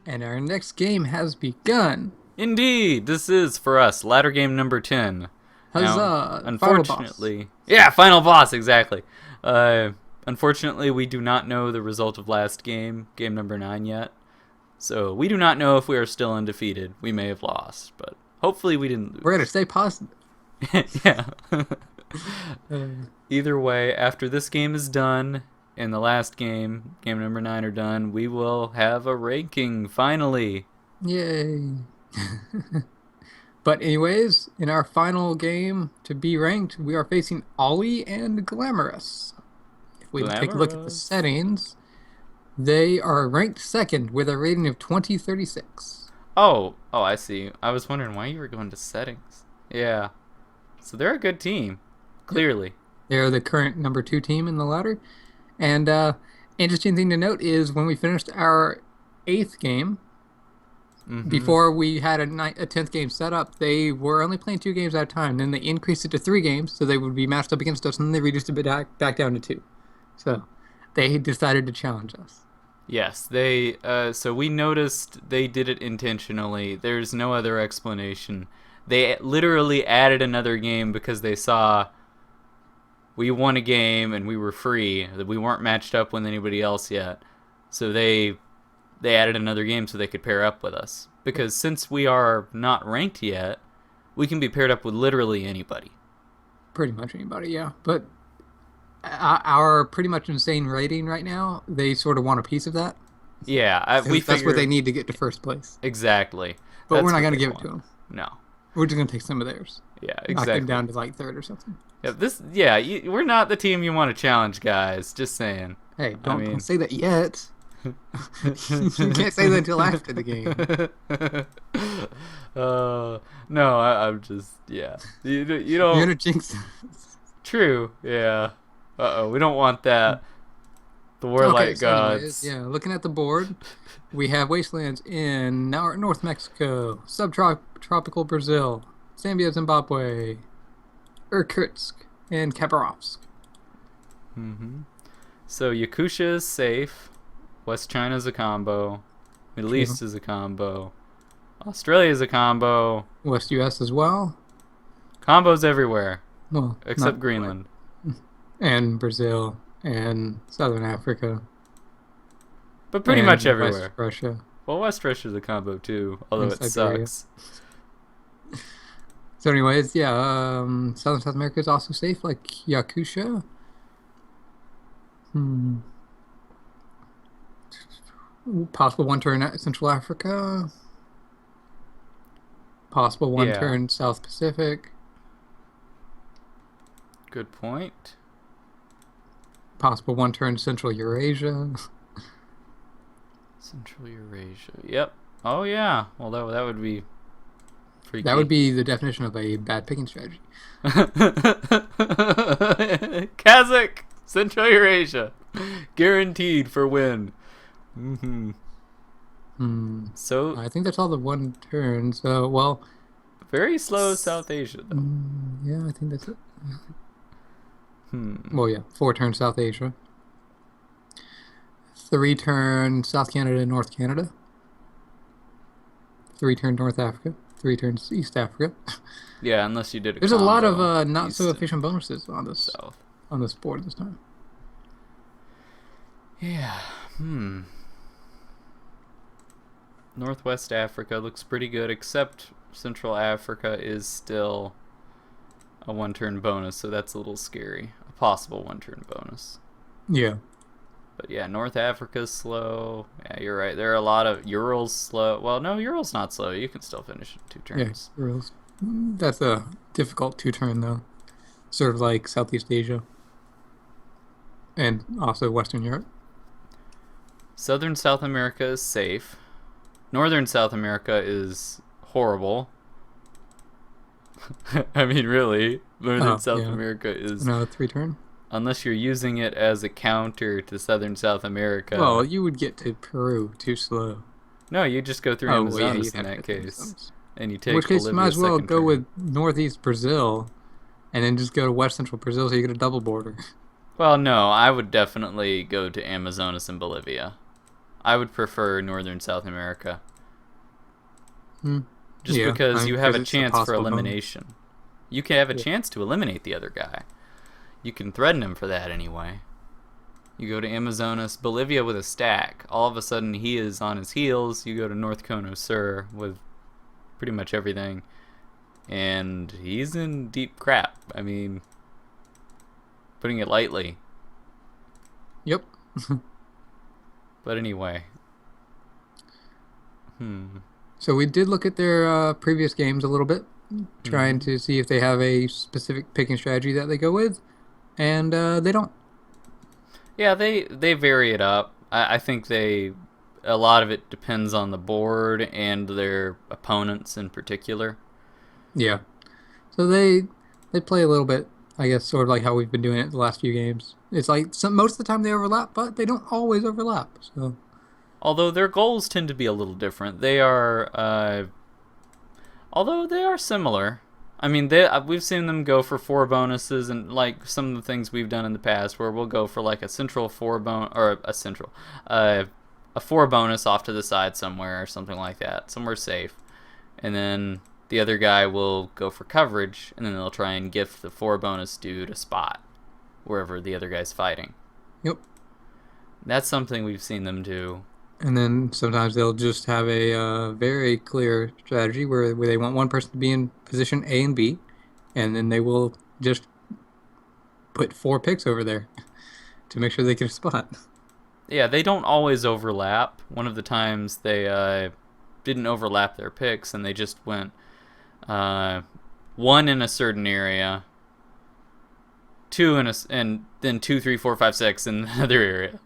And our next game has begun. Indeed, this is, for us, ladder game number 10. Now, Huzzah! Final boss. unfortunately... Yeah, final boss, exactly. Unfortunately, we do not know the result of last game, game number 9 yet. So, we do not know if we are still undefeated. We may have lost, but hopefully we didn't lose. We're going to stay positive. Yeah. Either way, after this game is done, and the last game, game number 9 are done, we will have a ranking, finally. Yay. But anyways, in our final game to be ranked, we are facing Ollie and Glamorous. If we take a look at the settings, they are ranked second with a rating of 2036. Oh, I see. I was wondering why you were going to settings. Yeah. So they're a good team, clearly. They're the current number 2 team in the ladder. And interesting thing to note is when we finished our 8th game, before we had a 10th game set up, they were only playing 2 games at a time. Then they increased it to 3 games, so they would be matched up against us, and then they reduced it back down to 2. So they decided to challenge us. Yes, they. So we noticed they did it intentionally. There's no other explanation. They literally added another game because they saw we won a game and we were free, that we weren't matched up with anybody else yet. So they added another game so they could pair up with us. Because since we are not ranked yet, we can be paired up with literally anybody. Pretty much anybody, yeah. But our pretty much insane rating right now, they sort of want a piece of that. Yeah, that's what they need to get to first place. Exactly. But we're not going to give it to them. No. We're just going to take some of theirs. Yeah, exactly. Knock them down to like 3rd or something. Yeah, we're not the team you want to challenge, guys. Just saying. Hey, don't say that yet. You can't say that until after the game. No, I'm just, yeah. You don't... You're going to jinx it. True, yeah. We don't want that. The WarLight gods. Anyways, yeah, looking at the board, we have wastelands in North Mexico, subtropical Brazil, Zambia, Zimbabwe, Irkutsk, and Khabarovsk. So Yakutia is safe. West China is a combo. Middle East is a combo. Australia is a combo. West US as well. Combos everywhere. Well, except Greenland. And Brazil and Southern Africa. But pretty much everywhere. West Russia. Well, West Russia is a combo too, although it sucks. So anyways, yeah, South America is also safe, like Yakutia. Possible 1 turn at Central Africa. Possible 1 turn South Pacific. Good point. Possible 1 turn Central Eurasia. Central Eurasia. Yep. Oh yeah. Well, that would be freaky. That would be the definition of a bad picking strategy. Kazakh, Central Eurasia, guaranteed for win. So I think that's all the 1 turn. So well, very slow South Asia though. Yeah, I think that's it. Well, yeah, 4 turn South Asia. 3 turn South Canada and North Canada. 3 turn North Africa. 3 turns East Africa. Yeah, unless you did There's a lot of not so efficient bonuses on this board this time. Yeah. Northwest Africa looks pretty good, except Central Africa is still a 1 turn bonus, so that's a little scary. A possible 1 turn bonus. Yeah. But yeah, North Africa's slow. Yeah, you're right. There are a lot of Ural's slow. Well, no, Ural's not slow. You can still finish in 2 turns. Yeah, Ural's. That's a difficult 2 turn though. Sort of like Southeast Asia. And also Western Europe. Southern South America is safe. Northern South America is horrible. I mean, really. Northern South America is... No, 3 turn? Unless you're using it as a counter to Southern South America. Well, you would get to Peru too slow. No, you just go through Amazonas in that case. And you take in which case, Bolivia you might as well go turn. with Northeast Brazil and then just go to West Central Brazil so you get a double border. Well, no, I would definitely go to Amazonas and Bolivia. I would prefer Northern South America. Hmm. Just Yeah, because you have a chance for possible bonus. elimination. You can have a Yeah. chance to eliminate the other guy. You can threaten him for that anyway. You go to Amazonas, Bolivia with a stack. All of a sudden, he is on his heels. You go to North Cono Sur with pretty much everything. And he's in deep crap. I mean, putting it lightly. Yep. But anyway. So we did look at their previous games a little bit, trying to see if they have a specific picking strategy that they go with, and they don't. Yeah, they vary it up. I think a lot of it depends on the board and their opponents in particular. Yeah. So they play a little bit, I guess, sort of like how we've been doing it the last few games. It's like most of the time they overlap, but they don't always overlap. So. Although their goals tend to be a little different. They are, although they are similar. I mean, we've seen them go for 4 bonuses, and like some of the things we've done in the past, where we'll go for like a central 4 a 4 bonus off to the side somewhere or something like that, somewhere safe, and then the other guy will go for coverage, and then they'll try and gift the 4 bonus dude a spot wherever the other guy's fighting. Yep. That's something we've seen them do. And then sometimes they'll just have a very clear strategy where they want one person to be in position A and B, and then they will just put 4 picks over there to make sure they get a spot. Yeah, they don't always overlap. One of the times they didn't overlap their picks, and they just went 1 in a certain area, 2 and then 2, 3, 4, 5, 6 in another area.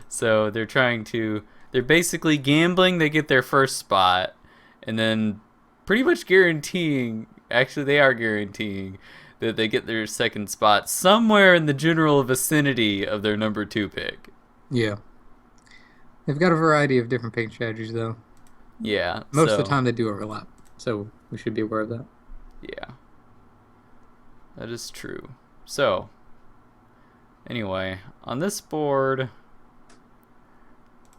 So they're basically gambling they get their first spot, and then pretty much guaranteeing, actually they are guaranteeing, that they get their second spot somewhere in the general vicinity of their number 2 pick. Yeah. They've got a variety of different picking strategies, though. Yeah. Most of the time they do overlap, so we should be aware of that. Yeah. That is true. So, anyway, on this board,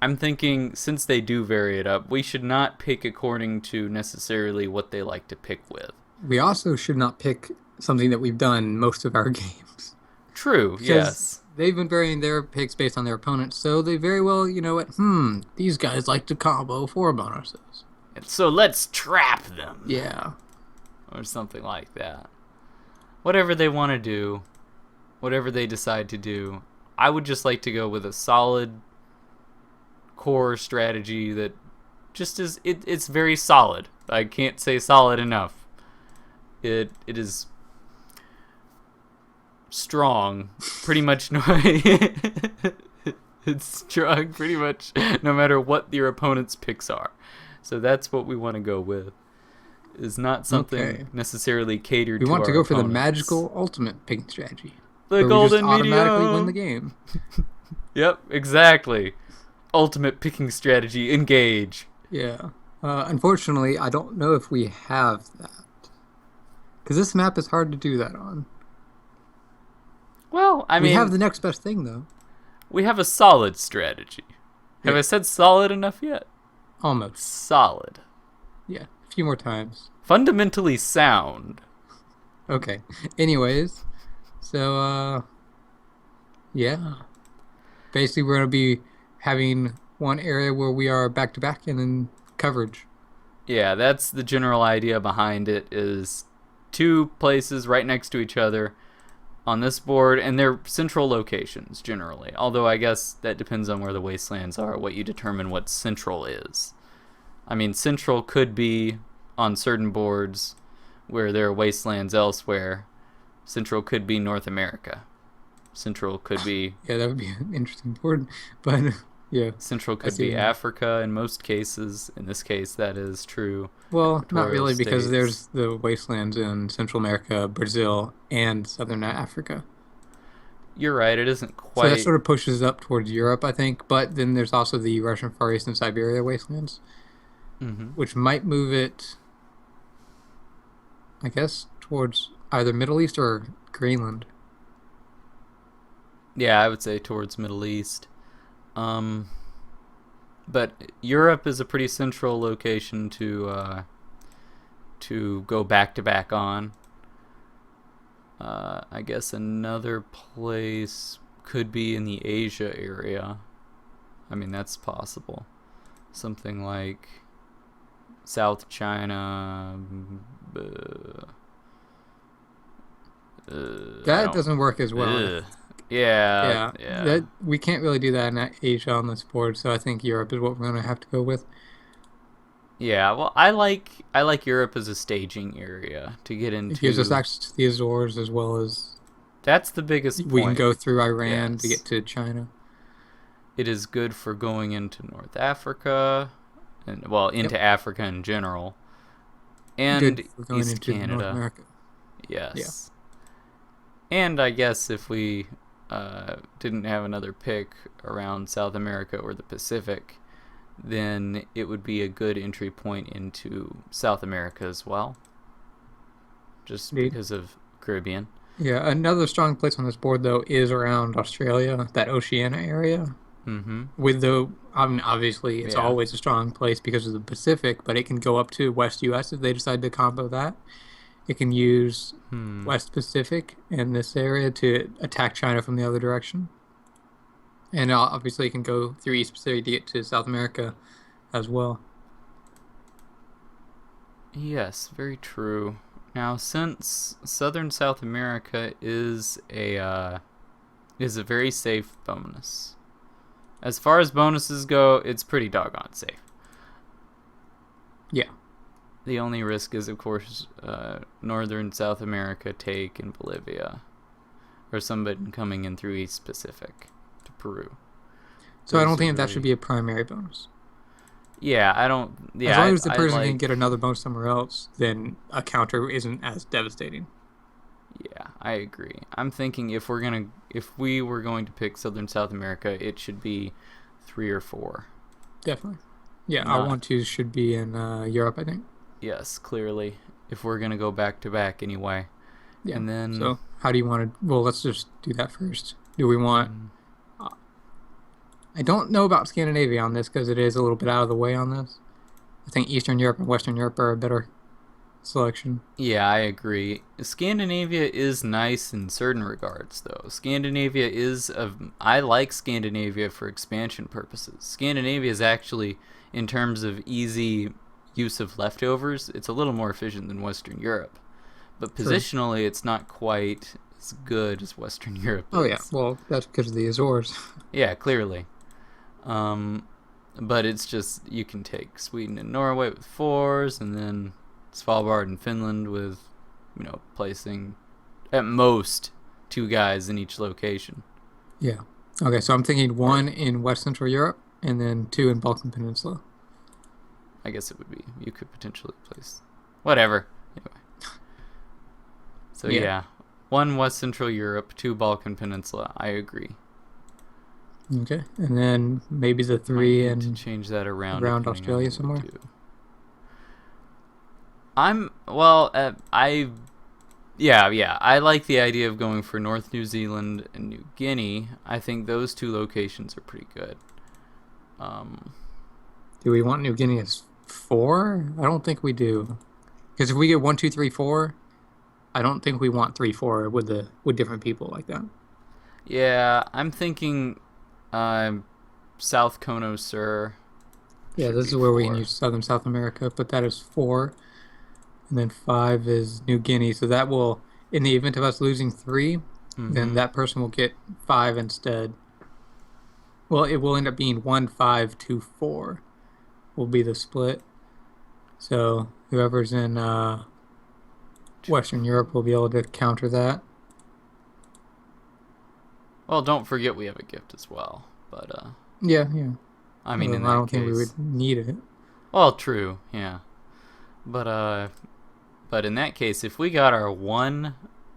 I'm thinking, since they do vary it up, we should not pick according to necessarily what they like to pick with. We also should not pick something that we've done most of our games. True, yes. They've been varying their picks based on their opponents, so they very well, you know what, these guys like to combo 4 bonuses. So let's trap them. Yeah. Or something like that. Whatever they want to do, whatever they decide to do, I would just like to go with a solid core strategy that just is, it's very solid. I can't say solid enough. It is strong, pretty much. It's strong pretty much no matter what your opponent's picks are. So that's what we want to go with. Is not something necessarily catered to our opponents. We want to go for the magical ultimate picking strategy. The golden we just automatically medium. win the game. Yep, exactly. Ultimate picking strategy, engage. Yeah. Unfortunately, I don't know if we have that. Because this map is hard to do that on. Well, I mean, we have the next best thing, though. We have a solid strategy. Have I said solid enough yet? Almost. Solid. Yeah, a few more times. Fundamentally sound. Okay. Anyways, so, yeah. Basically, we're going to be having one area where we are back-to-back and then coverage. Yeah, that's the general idea behind it, is 2 places right next to each other on this board, and they're central locations, generally. Although I guess that depends on where the wastelands are, what you determine what central is. I mean, central could be on certain boards where there are wastelands elsewhere. Central could be North America. Central could be... Yeah, that would be an interesting board, but yeah. Central could be Africa in most cases. In this case, that is true. Well, not really, because States. there's the wastelands in Central America, Brazil, and Southern Africa. You're right, it isn't quite... So that sort of pushes up towards Europe, I think, but then there's also the Russian Far East and Siberia wastelands, which might move it, I guess, towards either Middle East or Greenland. Yeah, I would say towards Middle East. But Europe is a pretty central location to go back to back on. I guess another place could be in the Asia area. I mean, that's possible. Something like South China. That doesn't work as well. Yeah. That we can't really do that in Asia on this board, so I think Europe is what we're gonna have to go with. Yeah, well, I like Europe as a staging area to get into. It gives us access to the Azores as well as that's the biggest point. We can go through Iran to get to China. It is good for going into North Africa, and well, into Africa in general, and East Canada. North America. Yes. Yeah. And I guess if we didn't have another pick around South America or the Pacific, then it would be a good entry point into South America as well, just because of Caribbean. Yeah, another strong place on this board, though, is around Australia, that Oceania area. Mm-hmm. Obviously, it's always a strong place because of the Pacific, but it can go up to West U.S. if they decide to combo that. It can use West Pacific and this area to attack China from the other direction. And obviously it can go through East Pacific to get to South America as well. Yes, very true. Now, since Southern South America is a very safe bonus. As far as bonuses go, it's pretty doggone safe. Yeah. The only risk is, of course, Northern South America take in Bolivia, or somebody coming in through East Pacific to Peru. So I don't think that should be a primary bonus. Yeah, I don't. Yeah, as long as the person can get another bonus somewhere else, then a counter isn't as devastating. Yeah, I agree. I'm thinking if we were going to pick Southern South America, it should be 3 or 4. Definitely. Yeah, our 1-2s should be in Europe, I think. Yes, clearly. If we're going to go back to back anyway. Yeah. And then, so how do you want to... Well, let's just do that first. Do we want... I don't know about Scandinavia on this because it is a little bit out of the way on this. I think Eastern Europe and Western Europe are a better selection. Yeah, I agree. Scandinavia is nice in certain regards, though. Scandinavia is... I like Scandinavia for expansion purposes. Scandinavia is actually, in terms of easy... use of leftovers, it's a little more efficient than Western Europe, but positionally it's not quite as good as Western Europe is. Oh yeah, well that's because of the Azores. Yeah, clearly. But it's just you can take Sweden and Norway with 4s, and then Svalbard and Finland with, placing at most 2 guys in each location. Yeah. Okay, so I'm thinking 1 in West Central Europe and then 2 in Balkan Peninsula. I guess it would be. You could potentially place... Whatever. Anyway. So, yeah. 1 West Central Europe, 2 Balkan Peninsula. I agree. Okay. And then maybe the 3 and... to change that around Australia somewhere? I like the idea of going for North New Zealand and New Guinea. I think those 2 locations are pretty good. Do we want New Guinea as 4? I don't think we do. Because if we get 1, 2, 3, 4, I don't think we want 3, 4 with different people like that. Yeah, I'm thinking South Kono Sur. Yeah, this is where 4. We can use Southern South America, but that is 4. And then 5 is New Guinea. So that will, in the event of us losing 3, then that person will get 5 instead. Well, it will end up being 1, 5, 2, 4. Will be the split. So whoever's in Western Europe will be able to counter that. Well, don't forget we have a gift as well. But yeah. I mean, I don't think we would need it. Well, true, yeah. But in that case, if we got our 1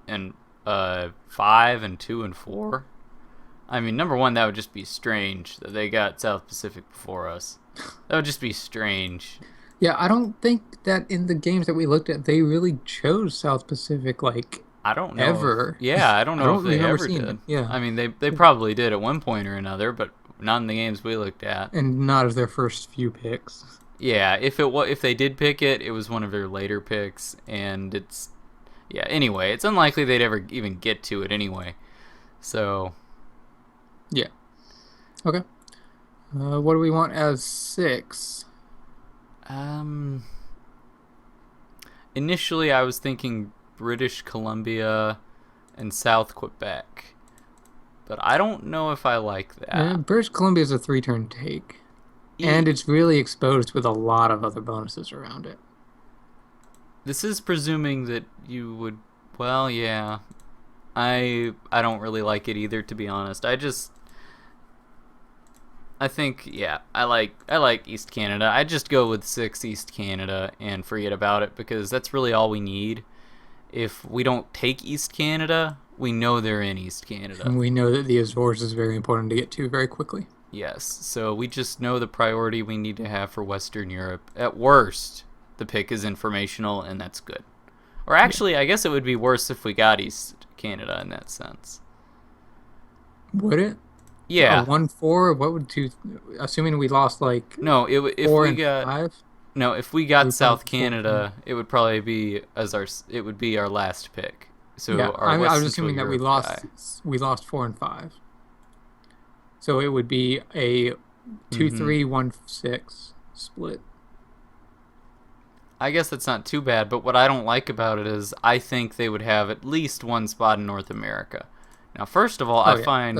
and 5 and 2 and 4, I mean, number 1, that would just be strange that they got South Pacific before us. That would just be strange. Yeah, I don't think that in the games that we looked at, they really chose South Pacific, I don't know. Ever. I don't know if they ever did. it. Yeah. I mean, they probably did at one point or another, but Not in the games we looked at. And not as their first few picks. Yeah, if they did pick it, it was one of their later picks, and it's anyway, it's unlikely they'd ever even get to it anyway. So yeah. Okay. What do we want as 6? Initially I was thinking British Columbia and South Quebec. But I don't know if I like that. British Columbia is a 3-turn take. And it's really exposed with a lot of other bonuses around it. This is presuming that you would... Well, yeah. I don't really like it either, to be honest. I think, yeah, I like East Canada. I just go with 6 East Canada and forget about it, because that's really all we need. If we don't take East Canada, we know they're in East Canada. And we know that the Azores is very important to get to very quickly. Yes, so we just know the priority we need to have for Western Europe. At worst, the pick is informational, and that's good. Or actually, I guess it would be worse if we got East Canada in that sense. Would it? Yeah. 1-4. What would 2? Assuming we lost like no, if we got 5. No, if we got South Canada, it would probably be it would be our last pick. So yeah, our I was assuming that we lost 4 and 5. So it would be a 2-3-1-6 split. I guess that's not too bad, but what I don't like about it is I think they would have at least one spot in North America. Now, first of all, I find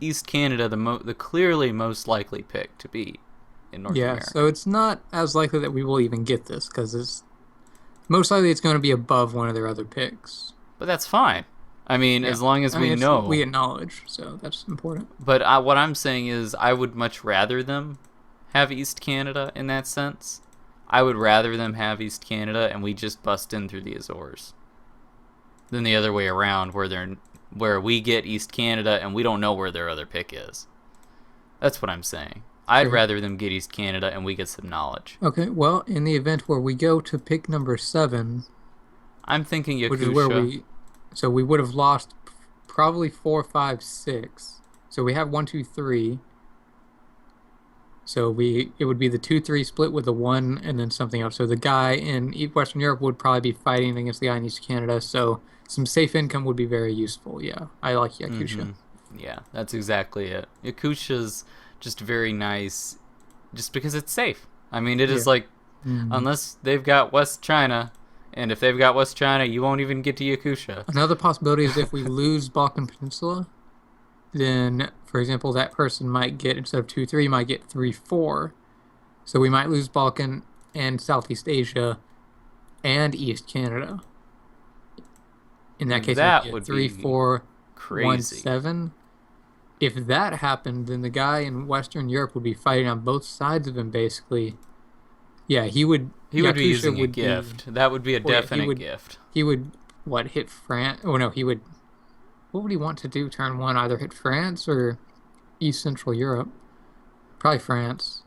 East Canada the clearly most likely pick to be in North America. Yeah, so it's not as likely that we will even get this, because it's most likely it's going to be above one of their other picks. But that's fine. I mean, as long as we know. We acknowledge, so that's important. But what I'm saying is I would much rather them have East Canada in that sense. I would rather them have East Canada and we just bust in through the Azores than the other way around, where we get East Canada and we don't know where their other pick is. That's what I'm saying. I'd rather them get East Canada and we get some knowledge. Okay, well, in the event where we go to pick number 7... I'm thinking Yakusha. Which is where so we would have lost probably 4, 5, 6. So we have 1, 2, 3. So it would be the 2-3 split with the 1 and then something else. So the guy in Western Europe would probably be fighting against the guy in East Canada. So some safe income would be very useful. Yeah, I like Yakusha. Mm-hmm. Yeah, that's exactly it. Yakusha's just very nice, just because it's safe. I mean, it is like, unless they've got West China. And if they've got West China, you won't even get to Yakusha. Another possibility is if we lose Balkan Peninsula, then, for example, that person might get, instead of 2-3, might get 3-4. So we might lose Balkan and Southeast Asia and East Canada. In that case, that would 3-4, crazy. 1-7. If that happened, then the guy in Western Europe would be fighting on both sides of him, basically. Yeah, he would be using a gift. That would be a definite gift. He would, hit France? Oh, no, he would... What would he want to do turn 1? Either hit France or East Central Europe? Probably France.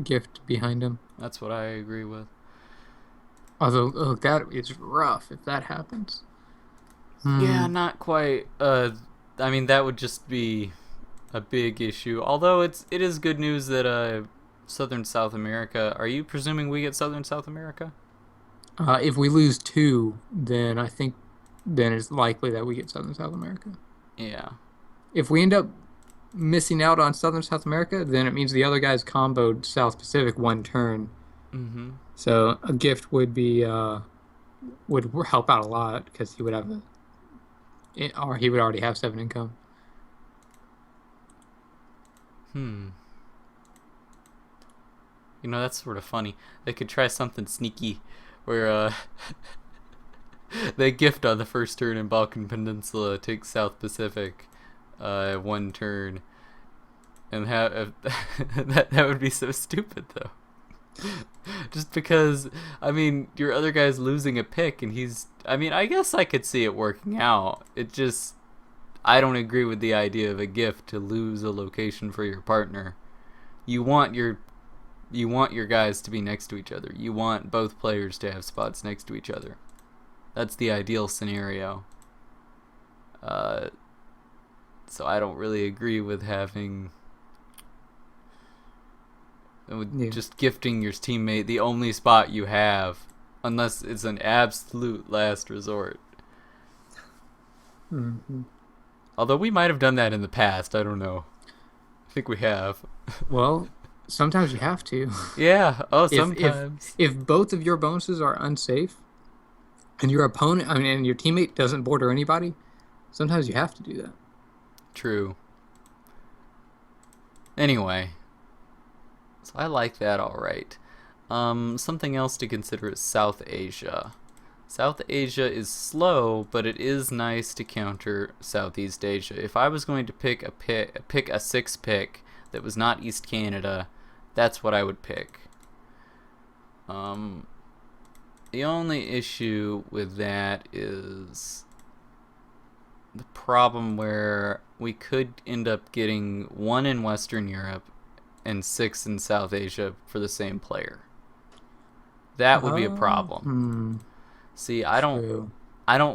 Gift behind him. That's what I agree with. Although, that is rough if that happens. Yeah, not quite. I mean, that would just be a big issue. Although it is good news that... Southern South America. Are you presuming we get Southern South America? If we lose 2, then I think it's likely that we get Southern South America. Yeah. If we end up missing out on Southern South America, then it means the other guys comboed South Pacific 1 turn. Mm-hmm. So a gift would be would help out a lot, because he would have he would already have 7 income. You know, that's sort of funny. They could try something sneaky where they gift on the first turn in Balkan Peninsula, take South Pacific 1 turn, and have that would be so stupid, though. Just because, I mean, your other guy's losing a pick, and I guess I could see it working out. It just, I don't agree with the idea of a gift to lose a location for your partner. You want your guys to be next to each other. You want both players to have spots next to each other. That's the ideal scenario. So I don't really agree with having with just gifting your teammate the only spot you have, unless it's an absolute last resort. Mm-hmm. Although we might have done that in the past, I don't know. I think we have. Well, sometimes you have to. Yeah. Oh, If sometimes. if both of your bonuses are unsafe, and your opponent, and your teammate doesn't border anybody, sometimes you have to do that. True. Anyway, so I like that all right. Something else to consider is South Asia. South Asia is slow, but it is nice to counter Southeast Asia. If I was going to pick a 6 pick that was not East Canada, that's what I would pick. The only issue with that is the problem where we could end up getting 1 in Western Europe and 6 in South Asia for the same player. That would be a problem. See, I don't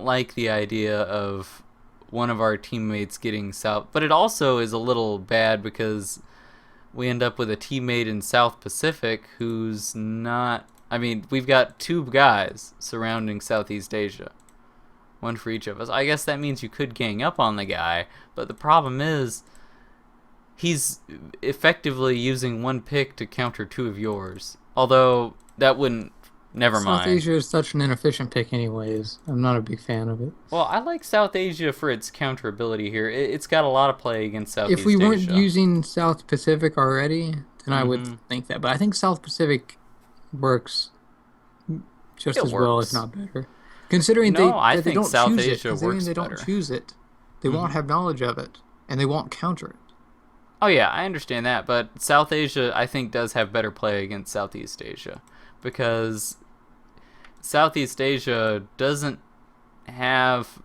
like the idea of one of our teammates getting South, but it also is a little bad because we end up with a teammate in South Pacific who's not. I mean, we've got 2 guys surrounding Southeast Asia. 1 for each of us. I guess that means you could gang up on the guy, but the problem is he's effectively using 1 pick to counter 2 of yours. Although that wouldn't. Never mind. South Asia is such an inefficient pick anyways. I'm not a big fan of it. Well, I like South Asia for its counter ability here. It's got a lot of play against Southeast Asia. If we weren't using South Pacific already, then I would think that. But I think South Pacific works just as well, if not better. Considering they don't South choose Asia it. Considering they better. don't choose it, they won't have knowledge of it, and they won't counter it. Oh yeah, I understand that, but South Asia I think does have better play against Southeast Asia because Southeast Asia doesn't have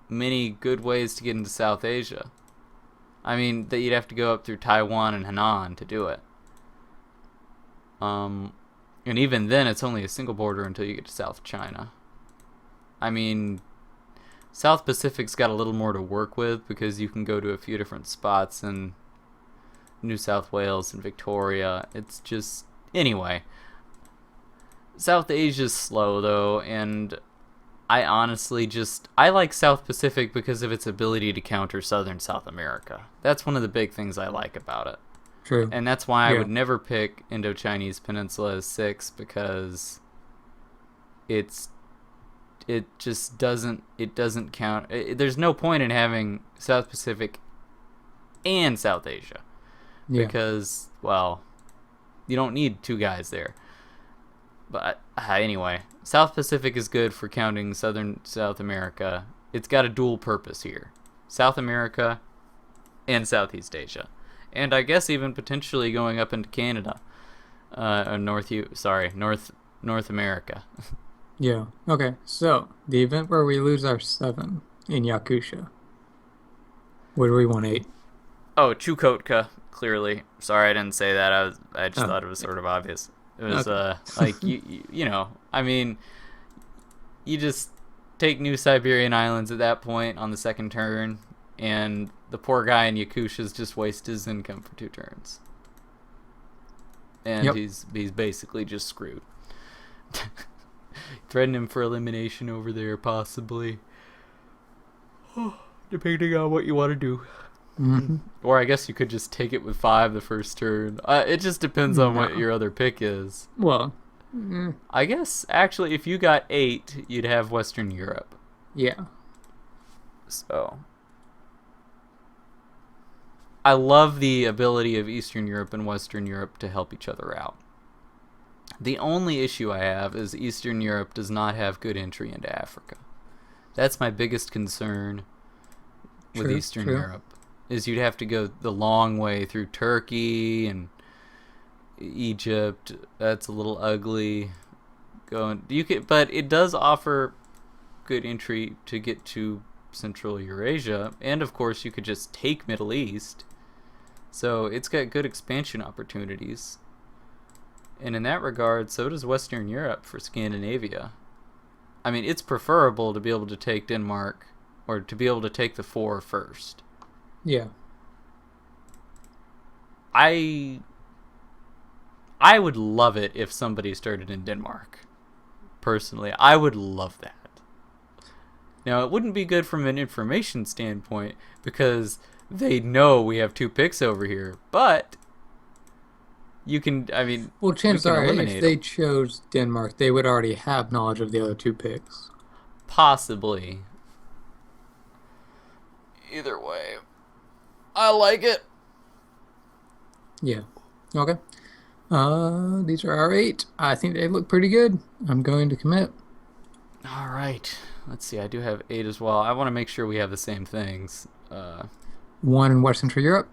many good ways to get into South Asia. I mean, that you'd have to go up through Taiwan and Henan to do it. And even then, it's only a single border until you get to South China. I mean, South Pacific's got a little more to work with because you can go to a few different spots in New South Wales and Victoria. It's just... Anyway... South Asia's slow, though, and I honestly I like South Pacific because of its ability to counter Southern South America. That's one of the big things I like about it. True. And that's why I would never pick Indo-Chinese Peninsula as 6, because it just doesn't count. There's no point in having South Pacific and South Asia. Yeah. Because, well, you don't need 2 guys there. But anyway, South Pacific is good for counting Southern South America. It's got a dual purpose here. South America and Southeast Asia. And I guess even potentially going up into Canada. North America. Yeah. Okay. So, the event where we lose our 7 in Yakusha. Where do we want 8? Oh, Chukotka, clearly. Sorry I didn't say that. I just thought it was sort of obvious. It was like you know, I mean, you just take New Siberian Islands at that point on the 2nd turn, and the poor guy in Yakusha's just wasted his income for 2 turns, and he's basically just screwed. Threaten him for elimination over there, possibly, depending on what you want to do. Mm-hmm. Or I guess you could just take it with 5 the first turn. It just depends on what your other pick is. Well, I guess actually if you got 8, you'd have Western Europe. Yeah. So I love the ability of Eastern Europe and Western Europe to help each other out. The only issue I have is Eastern Europe does not have good entry into Africa. That's my biggest concern with Eastern Europe. Is you'd have to go the long way through Turkey and Egypt. That's a little ugly. But it does offer good entry to get to Central Eurasia, and of course you could just take Middle East. So it's got good expansion opportunities. And in that regard, so does Western Europe for Scandinavia. I mean, it's preferable to be able to take Denmark, or to be able to take the 4 first. Yeah. I I would love it if somebody started in Denmark. Personally, I would love that. Now, it wouldn't be good from an information standpoint because they know we have 2 picks over here, but you can, I mean, well, chances are, if they them. chose Denmark, they would already have knowledge of the other 2 picks. Possibly. Either way, I like it. Yeah. Okay. These are our 8. I think they look pretty good. I'm going to commit. All right. Let's see. I do have 8 as well. I want to make sure we have the same things. 1 in West Central Europe,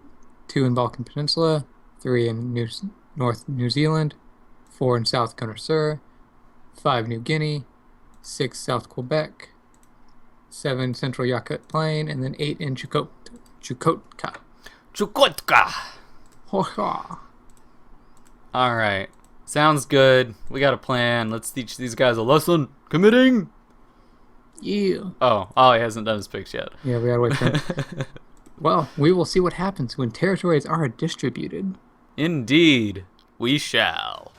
2 in Balkan Peninsula, 3 in North New Zealand, 4 in South Gunner Sur, 5 New Guinea, 6 South Quebec, 7 Central Yakut Plain, and then 8 in Chukotka. Chukotka! All right. Sounds good. We got a plan. Let's teach these guys a lesson. Committing! Yeah. Oh, Ollie hasn't done his picks yet. Yeah, we gotta wait for him. Well, we will see what happens when territories are distributed. Indeed, we shall.